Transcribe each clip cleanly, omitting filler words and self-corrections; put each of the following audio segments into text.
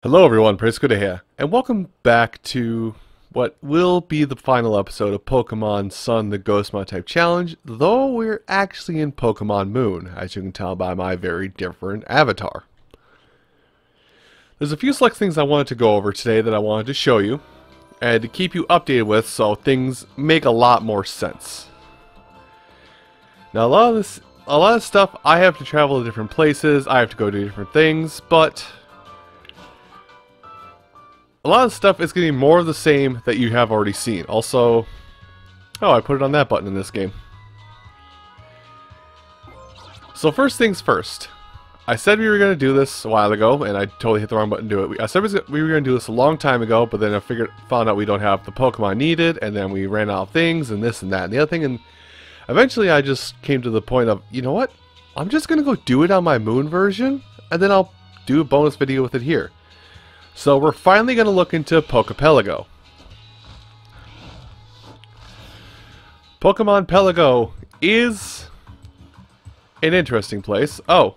Hello everyone, Praise Good here, and welcome back to what will be the final episode of Pokemon Sun the Ghost Monotype Challenge, though we're actually in Pokemon Moon, as you can tell by my very different avatar. There's a few select things I wanted to go over today that I wanted to show you, and to keep you updated with so things make a lot more sense. Now a lot of stuff I have to travel to different places, I have to go do different things, but a lot of stuff is getting more of the same that you have already seen. Also, oh, I put it on that button in this game. So first things first. I said we were going to do this a while ago, and I totally hit the wrong button to do it. I said we were going to do this a long time ago, but then I found out we don't have the Pokemon needed, and then we ran out of things, and this and that and the other thing, and eventually I just came to the point of, you know what? I'm just going to go do it on my Moon version, and then I'll do a bonus video with it here. So we're finally going to look into PokePelago. PokePelago is an interesting place. Oh.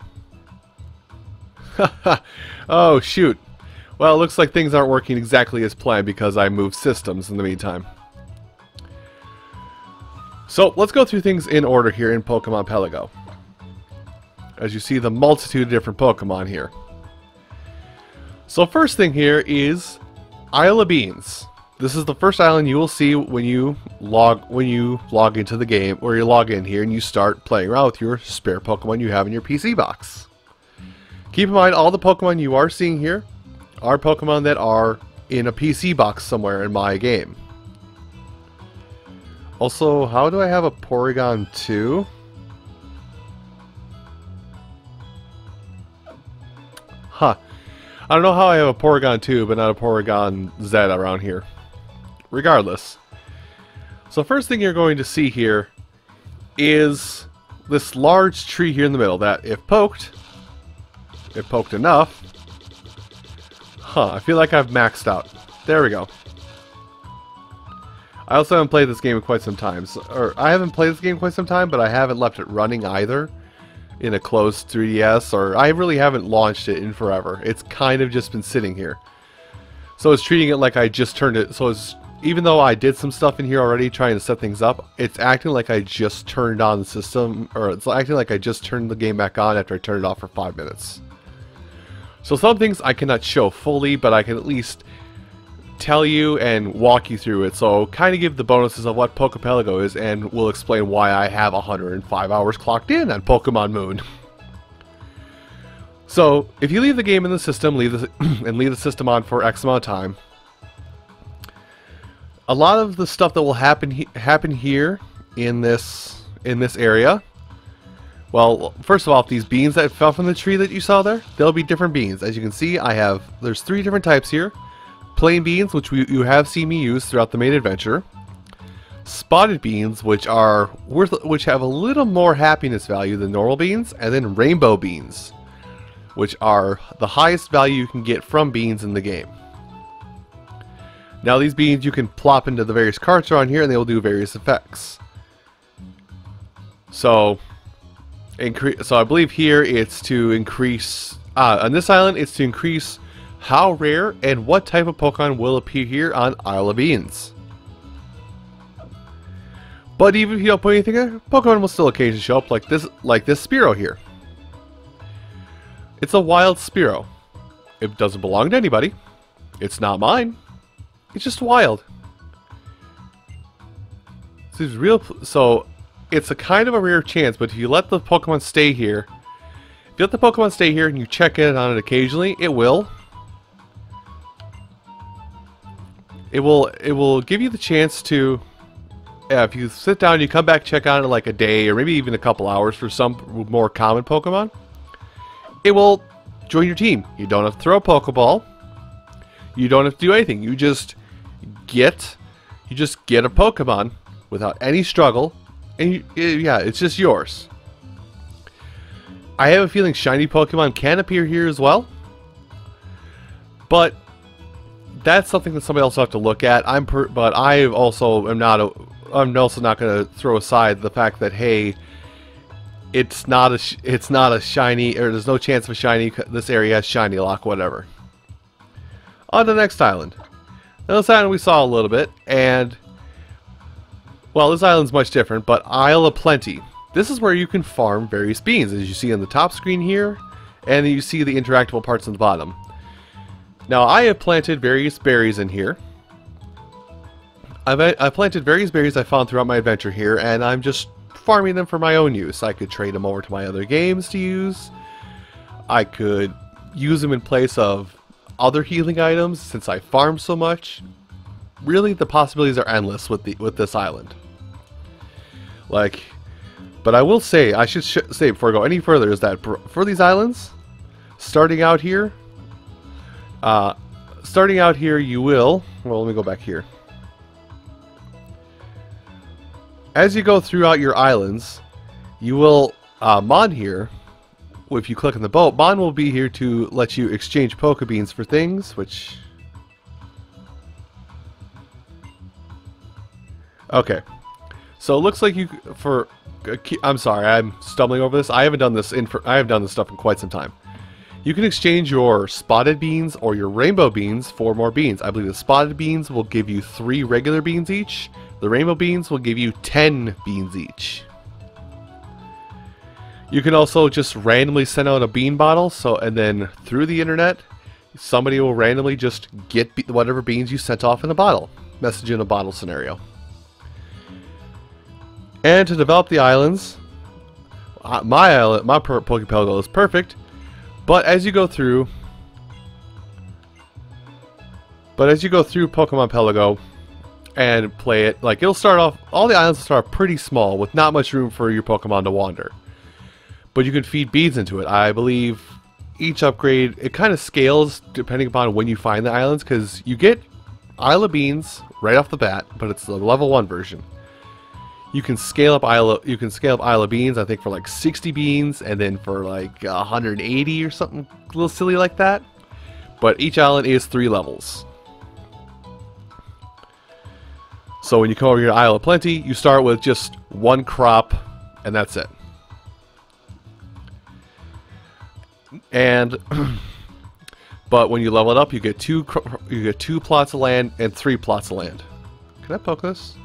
Oh, shoot. Well, it looks like things aren't working exactly as planned because I moved systems in the meantime. So let's go through things in order here in PokePelago. As you see, the multitude of different Pokemon here. So first thing here is Isle of Beans. This is the first island you will see when you log into the game, or you log in here and you start playing around with your spare Pokemon you have in your PC box. Keep in mind, all the Pokemon you are seeing here are Pokemon that are in a PC box somewhere in my game. Also, how do I have a Porygon 2? Huh. I don't know how I have a Porygon 2, but not a Porygon Z around here. Regardless. So first thing you're going to see here is this large tree here in the middle that, if poked enough... Huh, I feel like I've maxed out. There we go. I also haven't played this game in quite some time. I haven't played this game in quite some time, but I haven't left it running either. In a closed 3DS, or I really haven't launched it in forever. It's kind of just been sitting here. So it's treating it like I just turned it, so it's, even though I did some stuff in here already trying to set things up, it's acting like I just turned on the system, or it's acting like I just turned the game back on after I turned it off for 5 minutes. So some things I cannot show fully, but I can at least tell you and walk you through it, so kind of give the bonuses of what PokePelago is, and we'll explain why I have 105 hours clocked in on Pokemon Moon. So if you leave the game in the system, leave the system on for X amount of time, a lot of the stuff that will happen here in this area. Well, first of all, these beans that fell from the tree that you saw there, they'll be different beans. As you can see, there's 3 different types here. Plain beans, which you have seen me use throughout the main adventure. Spotted beans, which have a little more happiness value than normal beans, and then rainbow beans, which are the highest value you can get from beans in the game. Now these beans you can plop into the various carts around here, and they will do various effects. So I believe here it's to increase on this island it's to increase how rare and what type of Pokemon will appear here on Isle of Beans. But even if you don't put anything there, Pokemon will still occasionally show up, like this Spearow here. It's a wild Spearow. It doesn't belong to anybody. It's not mine. It's just wild. So it's a kind of a rare chance, but if you let the Pokemon stay here, and you check in on it occasionally, it will give you the chance to, if you sit down and you come back, check on it like a day or maybe even a couple hours for some more common Pokemon, it will join your team. You don't have to throw a Pokeball. You don't have to do anything. You just get a Pokemon without any struggle, and yeah, it's just yours. I have a feeling shiny Pokemon can appear here as well, but that's something that somebody else will have to look at. But I also am not going to throw aside the fact that, hey, it's not a shiny, or there's no chance of a shiny. This area has shiny lock, whatever. On to the next island. Now, this island we saw a little bit, and well, this island's much different, but Isle of Plenty. This is where you can farm various beans, as you see on the top screen here, and you see the interactable parts on the bottom. Now, I have planted various berries in here. I've planted various berries I found throughout my adventure here, and I'm just farming them for my own use. I could trade them over to my other games to use. I could use them in place of other healing items since I farm so much. Really, the possibilities are endless with this island. Like, but I will say, I should say before I go any further, is that for these islands, starting out here, you will. Well, let me go back here. As you go throughout your islands, you will, Mon here, if you click on the boat, Mon will be here to let you exchange Pokebeans for things, which... Okay. So it looks like you, I'm sorry, I'm stumbling over this. I haven't done this stuff in quite some time. You can exchange your spotted beans or your rainbow beans for more beans. I believe the spotted beans will give you 3 regular beans each. The rainbow beans will give you 10 beans each. You can also just randomly send out a bean bottle, and then through the internet, somebody will randomly just get whatever beans you sent off in a bottle. Message in a bottle scenario. And to develop the islands, my PokePelago is perfect. But as you go through Pokemon Pelago and play it, like, it'll start off, all the islands will start pretty small with not much room for your Pokemon to wander. But you can feed beads into it. I believe each upgrade, it kind of scales depending upon when you find the islands, because you get Isle of Beans right off the bat, but it's the level 1 version. You can scale up Isle of Beans, I think, for like 60 beans, and then for like 180 or something a little silly like that. But each island is 3 levels. So when you come over here to Isle of Plenty, you start with just 1 crop, and that's it. And but when you level it up, you get 2 plots of land and 3 plots of land. Can I poke this?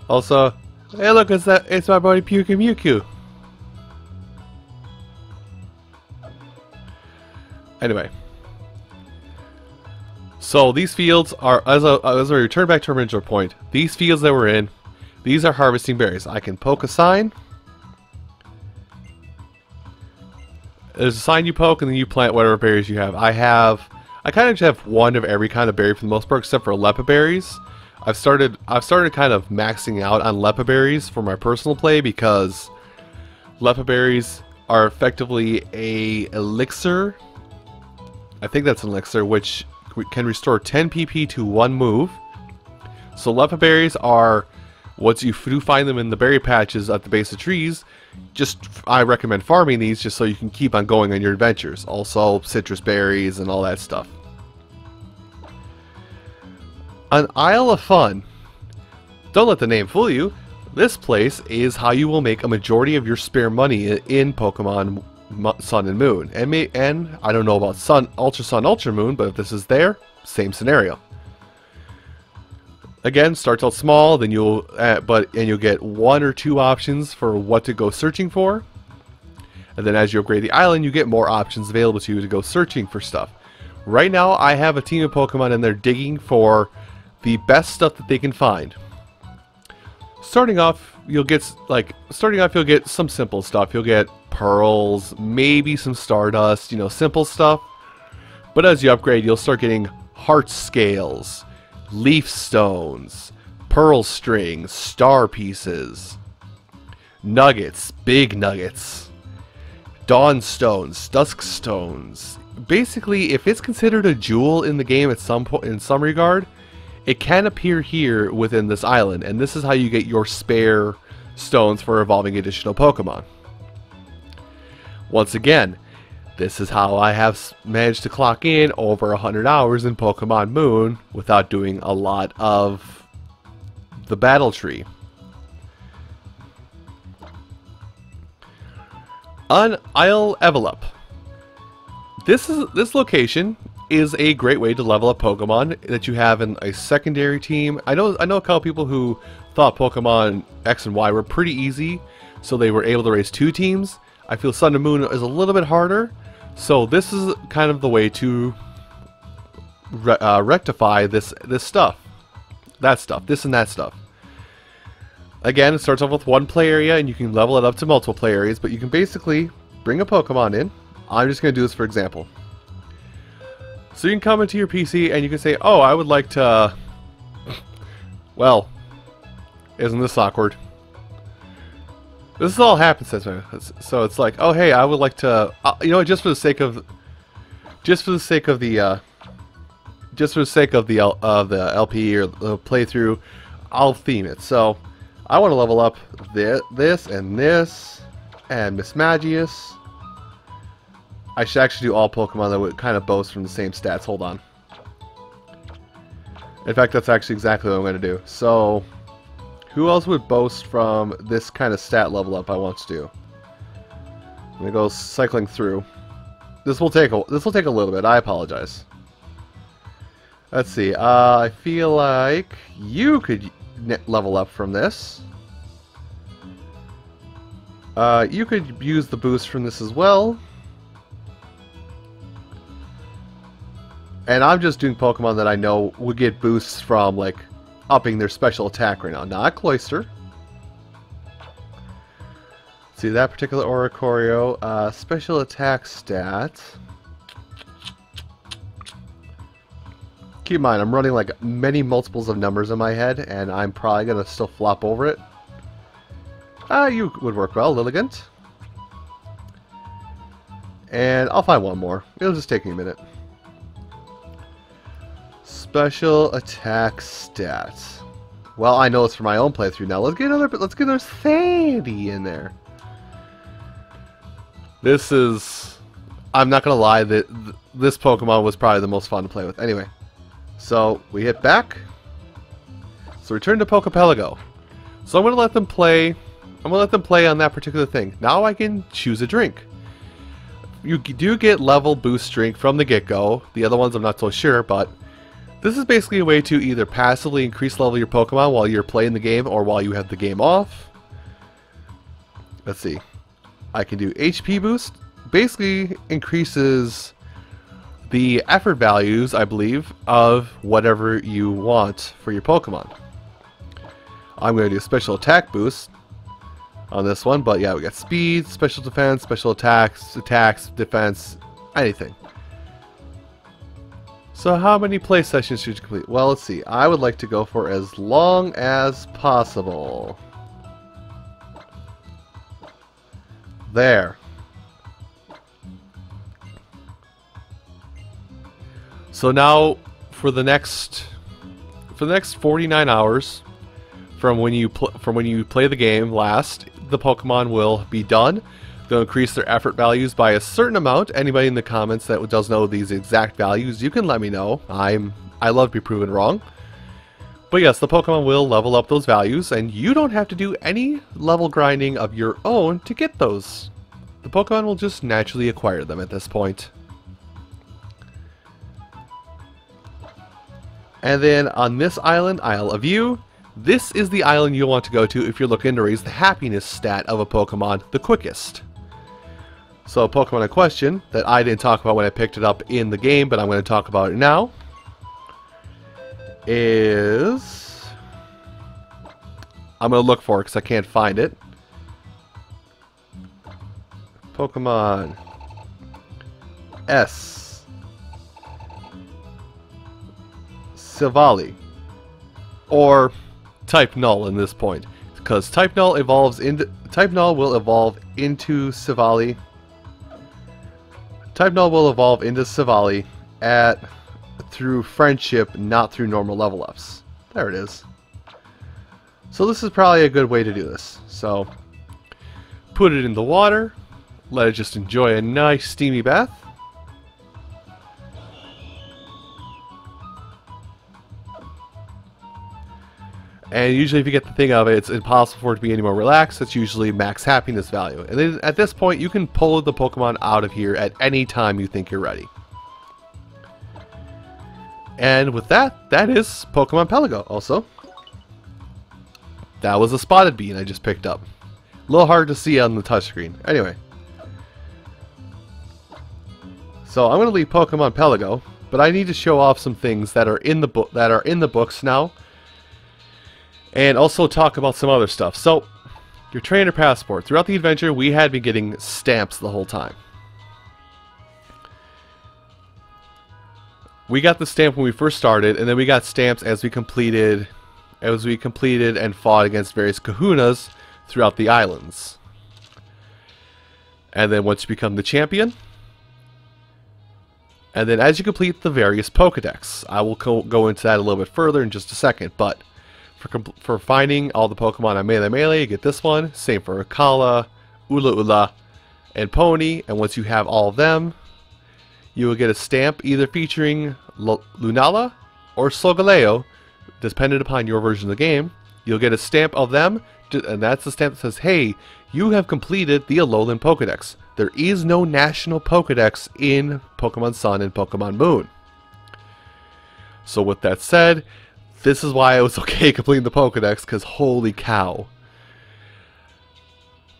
Also, hey look, it's my buddy Mewtwo. Anyway. So these fields are, as I return back to our original point, these fields that we're in, these are harvesting berries. I can poke a sign. There's a sign you poke, and then you plant whatever berries you have. I kind of just have 1 of every kind of berry for the most part, except for Lepa berries. I've started kind of maxing out on Lepa berries for my personal play, because Lepa berries are effectively a elixir. I think that's an elixir, which can restore 10 PP to 1 move. So Lepa berries are, once you do find them in the berry patches at the base of trees, I recommend farming these just so you can keep on going on your adventures. Also citrus berries and all that stuff. An Isle of Fun. Don't let the name fool you. This place is how you will make a majority of your spare money in Pokemon Sun and Moon. And I don't know about Ultra Sun, Ultra Moon, but if this is there, same scenario. Again, starts out small, then you'll get 1 or 2 options for what to go searching for. And then as you upgrade the island, you get more options available to you to go searching for stuff. Right now, I have a team of Pokemon and they're digging for the best stuff that they can find. Starting off, you'll get some simple stuff. You'll get pearls, maybe some stardust, simple stuff. But as you upgrade, you'll start getting heart scales, leaf stones, pearl strings, star pieces, nuggets, big nuggets, dawn stones, dusk stones. Basically, if it's considered a jewel in the game in some regard, it can appear here within this island, and this is how you get your spare stones for evolving additional Pokemon. Once again, this is how I have managed to clock in over 100 hours in Pokemon Moon without doing a lot of the battle tree. On Isle Evelop. This location is a great way to level up Pokemon that you have in a secondary team. I know a couple people who thought Pokemon X and Y were pretty easy, so they were able to raise 2 teams. I feel Sun and Moon is a little bit harder, so this is kind of the way to rectify this stuff. This and that stuff. Again, it starts off with 1 play area, and you can level it up to multiple play areas, but you can basically bring a Pokemon in. I'm just going to do this for example. So you can come into your PC and you can say, oh, I would like to... Well, isn't this awkward? This is all happenstance, man. So it's like, oh, hey, I would like to... you know what, just for the sake of the LP or the playthrough, I'll theme it. So I want to level up this and Miss Magius. I should actually do all Pokemon that would kind of boast from the same stats. Hold on. In fact, that's actually exactly what I'm going to do. So, who else would boast from this kind of stat level up I want to do? I'm going to go cycling through. This will take a little bit. I apologize. Let's see. I feel like you could level up from this. You could use the boost from this as well. And I'm just doing Pokemon that I know would get boosts from, like, upping their special attack right now. Not Cloyster. See, that particular Oricorio, special attack stat. Keep in mind, I'm running, like, many multiples of numbers in my head, and I'm probably going to still flop over it. You would work well, Lilligant. And I'll find one more. It'll just take me a minute. Special attack stats. Well, I know it's for my own playthrough now. Let's get another Sandy in there. This is... I'm not gonna lie, that this Pokemon was probably the most fun to play with. Anyway, so we hit back. So return to PokePelago. So I'm gonna let them play. I'm gonna let them play on that particular thing. Now I can choose a drink. You do get level boost drink from the get-go. The other ones I'm not so sure, but this is basically a way to either passively increase level your Pokemon while you're playing the game or while you have the game off. Let's see. I can do HP boost. Basically increases the effort values, I believe, of whatever you want for your Pokemon. I'm going to do special attack boost on this one, but yeah, we got speed, special defense, special attacks, defense, anything. So how many play sessions should you complete? Well, let's see. I would like to go for as long as possible. There. So now for the next 49 hours from when you play the game last, the Pokemon will be done. They'll increase their effort values by a certain amount. Anybody in the comments that does know these exact values, you can let me know. I love to be proven wrong. But yes, the Pokemon will level up those values, and you don't have to do any level grinding of your own to get those. The Pokemon will just naturally acquire them at this point. And then on this island, Isle of You, this is the island you'll want to go to if you're looking to raise the happiness stat of a Pokemon the quickest. So a Pokemon in question that I didn't talk about when I picked it up in the game, but I'm going to talk about it now, is... I'm going to look for it because I can't find it. Pokemon S. Silvally. Or Type Null in this point, because Type Null will evolve into Silvally. Type Null will evolve into Silvally through friendship, not through normal level ups. There it is. So this is probably a good way to do this. So put it in the water, let it just enjoy a nice steamy bath. And usually if you get the thing of it, it's impossible for it to be any more relaxed. That's usually max happiness value. And then at this point, you can pull the Pokemon out of here at any time you think you're ready. And with that, that is PokePelago also. That was a spotted bean I just picked up. A little hard to see on the touchscreen. Anyway. So I'm going to leave PokePelago, but I need to show off some things that are in the book books now. And also talk about some other stuff. So, your trainer passport. Throughout the adventure, we had been getting stamps the whole time. We got the stamp when we first started, and then we got stamps as we completed and fought against various kahunas throughout the islands. And then once you become the champion, and then as you complete the various Pokedex. I will go into that a little bit further in just a second, but for finding all the Pokemon on Melee, you get this one. Same for Akala, Ula, and Pony, and once you have all of them, you will get a stamp either featuring Lunala or Solgaleo, dependent upon your version of the game. You'll get a stamp of them, and that's the stamp that says, hey, you have completed the Alolan Pokedex. There is no national Pokedex in Pokemon Sun and Pokemon Moon. So with that said, this is why it was okay completing the Pokedex, because holy cow.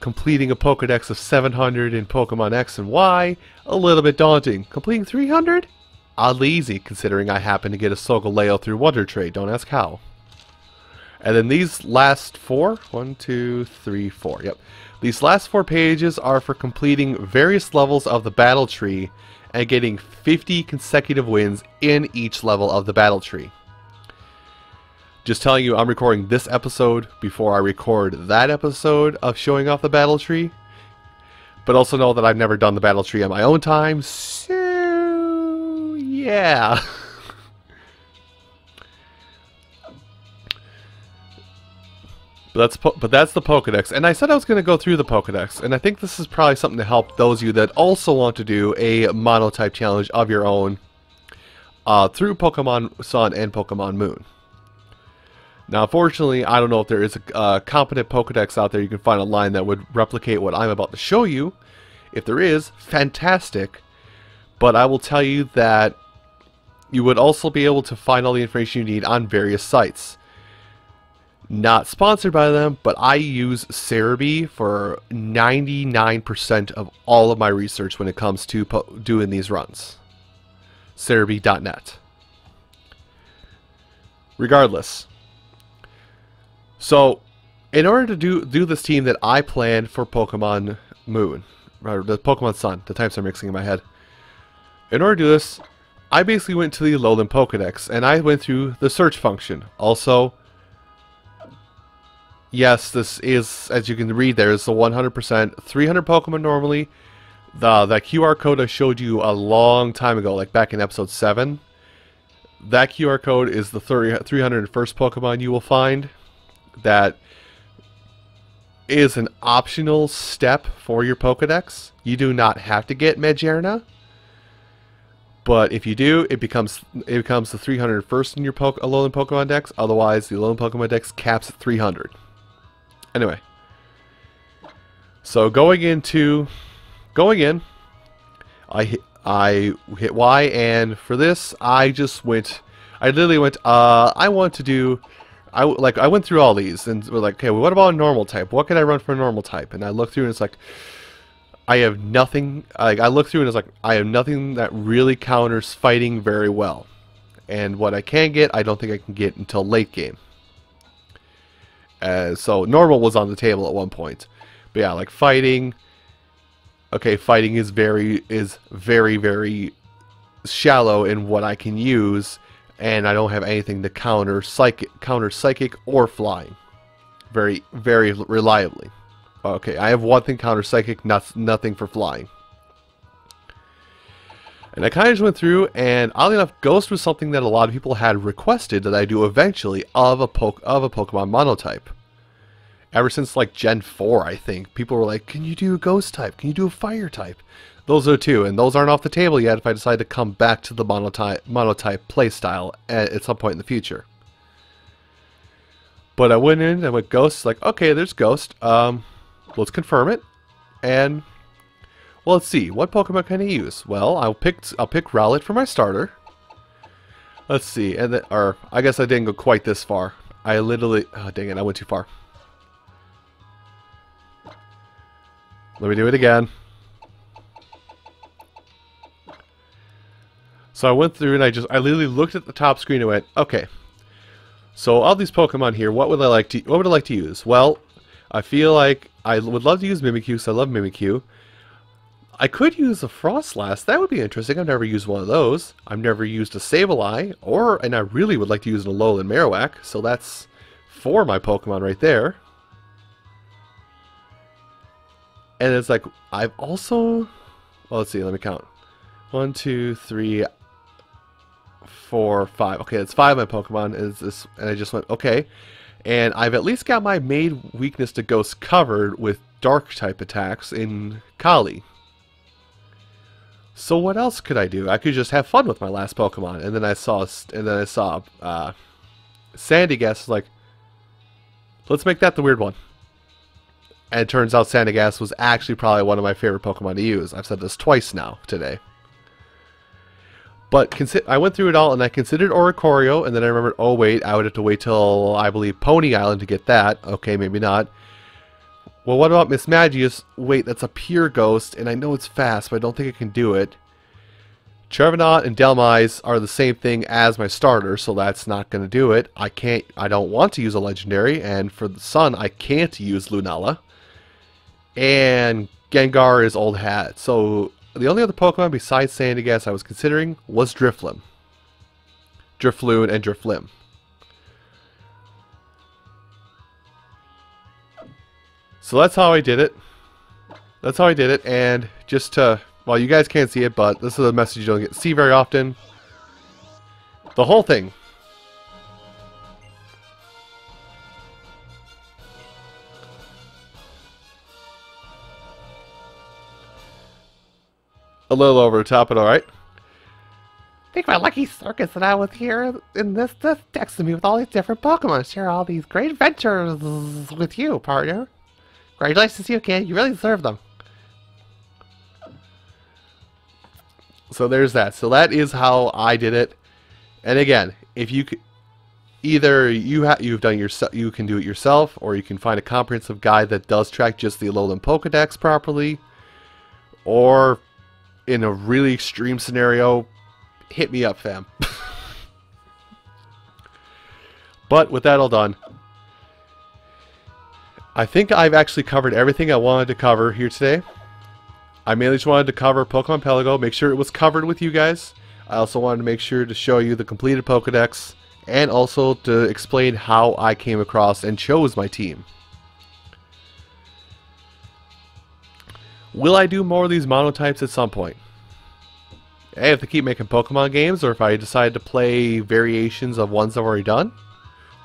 Completing a Pokedex of 700 in Pokemon X and Y, a little bit daunting. Completing 300? Oddly easy, considering I happen to get a Solgaleo through Wonder Trade, don't ask how. And then these last four, 1, 2, 3, 4, yep. These last 4 pages are for completing various levels of the battle tree and getting 50 consecutive wins in each level of the battle tree. Just telling you, I'm recording this episode before I record that episode of showing off the battle tree. But also know that I've never done the battle tree on my own time, so yeah. But that's the Pokedex, and I said I was going to go through the Pokedex, and I think this is probably something to help those of you that also want to do a Monotype challenge of your own through Pokemon Sun and Pokemon Moon. Now, unfortunately, I don't know if there is a competent Pokedex out there you can find online that would replicate what I'm about to show you. If there is, fantastic. But I will tell you that you would also be able to find all the information you need on various sites. Not sponsored by them, but I use Cerebi for 99% of all of my research when it comes to doing these runs. Cerebi.net. Regardless. So, in order to do this team that I planned for Pokemon Moon, or the Pokemon Sun, the types are mixing in my head. In order to do this, I basically went to the Alolan Pokedex, and I went through the search function. Also, yes, this is, as you can read there, is the 100%, 300 Pokemon normally. That QR code I showed you a long time ago, like back in episode 7. That QR code is the 301st Pokemon you will find. That is an optional step for your Pokedex. You do not have to get Magearna. But if you do, it becomes the 301st in your Alolan Pokemon Dex. Otherwise, the Alolan Pokemon Dex caps at 300. Anyway, so going in, I hit Y, and for this, I literally went, I want to do, I went through all these, and we're like, okay, well, what about a normal type? What can I run for a normal type? And I looked through, and it's like, I have nothing, I looked through, and it's like, I have nothing that really counters fighting very well. And what I can get, I don't think I can get until late game. So normal was on the table at one point, but yeah, like fighting. Okay, fighting is very, very shallow in what I can use, and I don't have anything to counter psychic or flying, very reliably. Okay, I have one thing counter psychic, nothing for flying. And I kind of just went through, and oddly enough, Ghost was something that a lot of people had requested that I do eventually of a Pokemon Monotype. Ever since like Gen 4, I think, people were like, can you do a Ghost type? Can you do a Fire type? Those are two, and those aren't off the table yet if I decide to come back to the Monotype playstyle at some point in the future. But I went in, I went Ghost, like, okay, there's Ghost. Let's confirm it. And well, let's see, what Pokemon can I use? Well, I'll pick Rowlet for my starter. Let's see, and then, or I guess I didn't go quite this far. I literally, oh dang it, I went too far. Let me do it again. So I went through and I literally looked at the top screen and went, okay. So all these Pokemon here, what would I like to use? Well, I feel like I would love to use Mimikyu because I love Mimikyu. I could use a Frostlass. That would be interesting. I've never used one of those. I've never used a Sableye, and I really would like to use an Alolan Marowak. So that's 4 of my Pokemon right there. And it's like, I've also... Well, let's see, let me count. 1, 2, 3, 4, 5. Okay, that's 5 of my Pokemon. And I just went, okay. And I've at least got my main weakness to Ghost covered with Dark-type attacks in Kali. So what else could I do? I could just have fun with my last Pokemon. And then I saw Sandygast, like, let's make that the weird one. And it turns out Sandygast was actually probably one of my favorite Pokemon to use. I've said this twice now today. But I went through it all and I considered Oricorio, and then I remembered, oh wait, I would have to wait till, I believe, Pony Island to get that. Okay, maybe not. Well, what about Miss Magius? Wait, that's a pure ghost, and I know it's fast, but I don't think I can do it. Trevenant and Delmise are the same thing as my starter, so that's not going to do it. I don't want to use a legendary, and for the Sun, I can't use Lunala. And Gengar is old hat. So the only other Pokemon besides Sandygast I was considering was Drifloon. Drifloon and Driflim. So that's how I did it. That's how I did it, and just to, well, you guys can't see it, but this is a message you don't get to see very often. The whole thing. A little over the top, but alright. Think my lucky circus that I was here in this texted me with all these different Pokemon to share all these great adventures with you, partner. Congratulations to you, kid. You really deserve them. So there's that. So that is how I did it. And again, if you could, either you've done you can do it yourself, or you can find a comprehensive guide that does track just the Alolan Pokedex properly, or in a really extreme scenario, hit me up, fam. But with that all done, I think I've actually covered everything I wanted to cover here today. I mainly just wanted to cover PokePelago, make sure it was covered with you guys. I also wanted to make sure to show you the completed Pokedex, and also to explain how I came across and chose my team. Will I do more of these monotypes at some point? Hey, if they keep making Pokemon games, or if I decide to play variations of ones I've already done,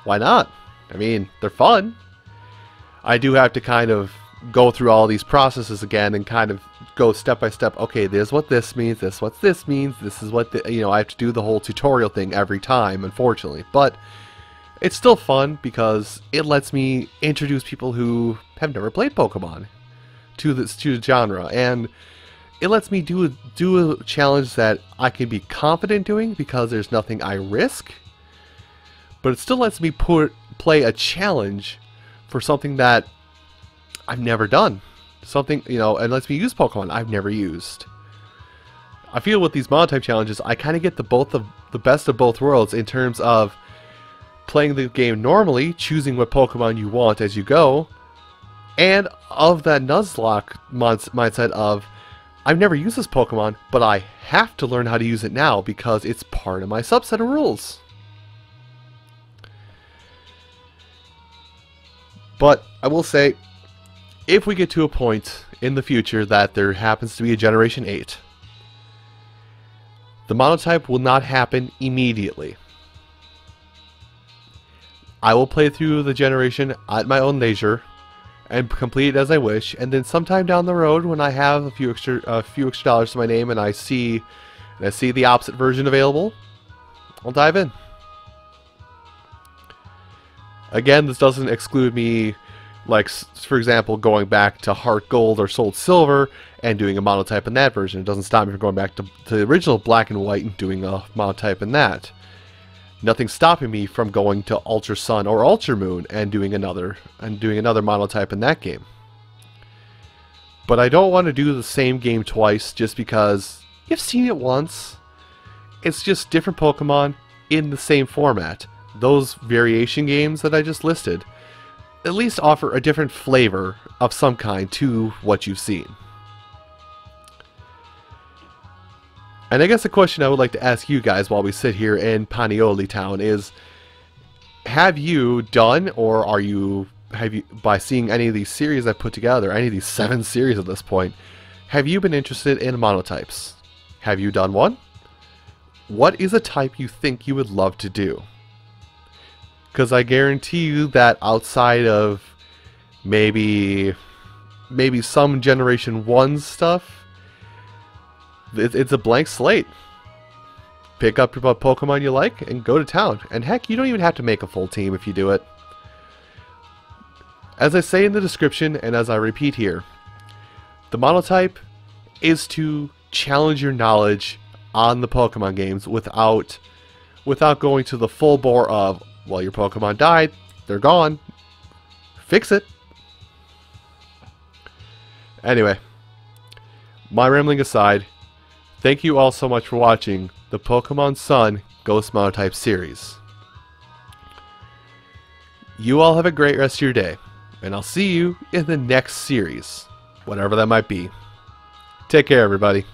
why not? I mean, they're fun. I do have to kind of go through all these processes again and kind of go step by step. Okay, this is what this means, this is what this means, this is what the, I have to do the whole tutorial thing every time, unfortunately. But it's still fun because it lets me introduce people who have never played Pokemon to the genre, and it lets me do a challenge that I can be confident doing because there's nothing I risk. But it still lets me play a challenge for something that I've never done. Something, and lets me use Pokemon I've never used. I feel with these monotype challenges, I kind of get the best of both worlds in terms of playing the game normally, choosing what Pokemon you want as you go, and of that Nuzlocke mindset of, I've never used this Pokemon, but I have to learn how to use it now because it's part of my subset of rules. But I will say, if we get to a point in the future that there happens to be a Generation 8, the monotype will not happen immediately. I will play through the generation at my own leisure and complete it as I wish, and then sometime down the road when I have a few extra dollars to my name and I see the opposite version available, I'll dive in. Again, this doesn't exclude me, like, for example, going back to Heart Gold or Soul Silver and doing a monotype in that version. It doesn't stop me from going back to the original Black and White and doing a monotype in that. nothing's stopping me from going to Ultra Sun or Ultra Moon and doing another Monotype in that game. But I don't want to do the same game twice just because you've seen it once. It's just different Pokemon in the same format. Those variation games that I just listed at least offer a different flavor of some kind to what you've seen. And I guess the question I would like to ask you guys while we sit here in Panioli Town is, have you done, or have you, by seeing any of these series I've put together, any of these 7 series at this point, have you been interested in monotypes? Have you done one? What is a type you think you would love to do? Because I guarantee you that outside of maybe some Generation 1 stuff, it's a blank slate. Pick up your Pokemon you like and go to town. And heck, you don't even have to make a full team if you do it. As I say in the description, and as I repeat here, the Monotype is to challenge your knowledge on the Pokemon games without going to the full bore of, well, your Pokemon died, they're gone, fix it. Anyway, my rambling aside, thank you all so much for watching the Pokemon Sun Ghost Monotype series. You all have a great rest of your day, and I'll see you in the next series, whatever that might be. Take care, everybody.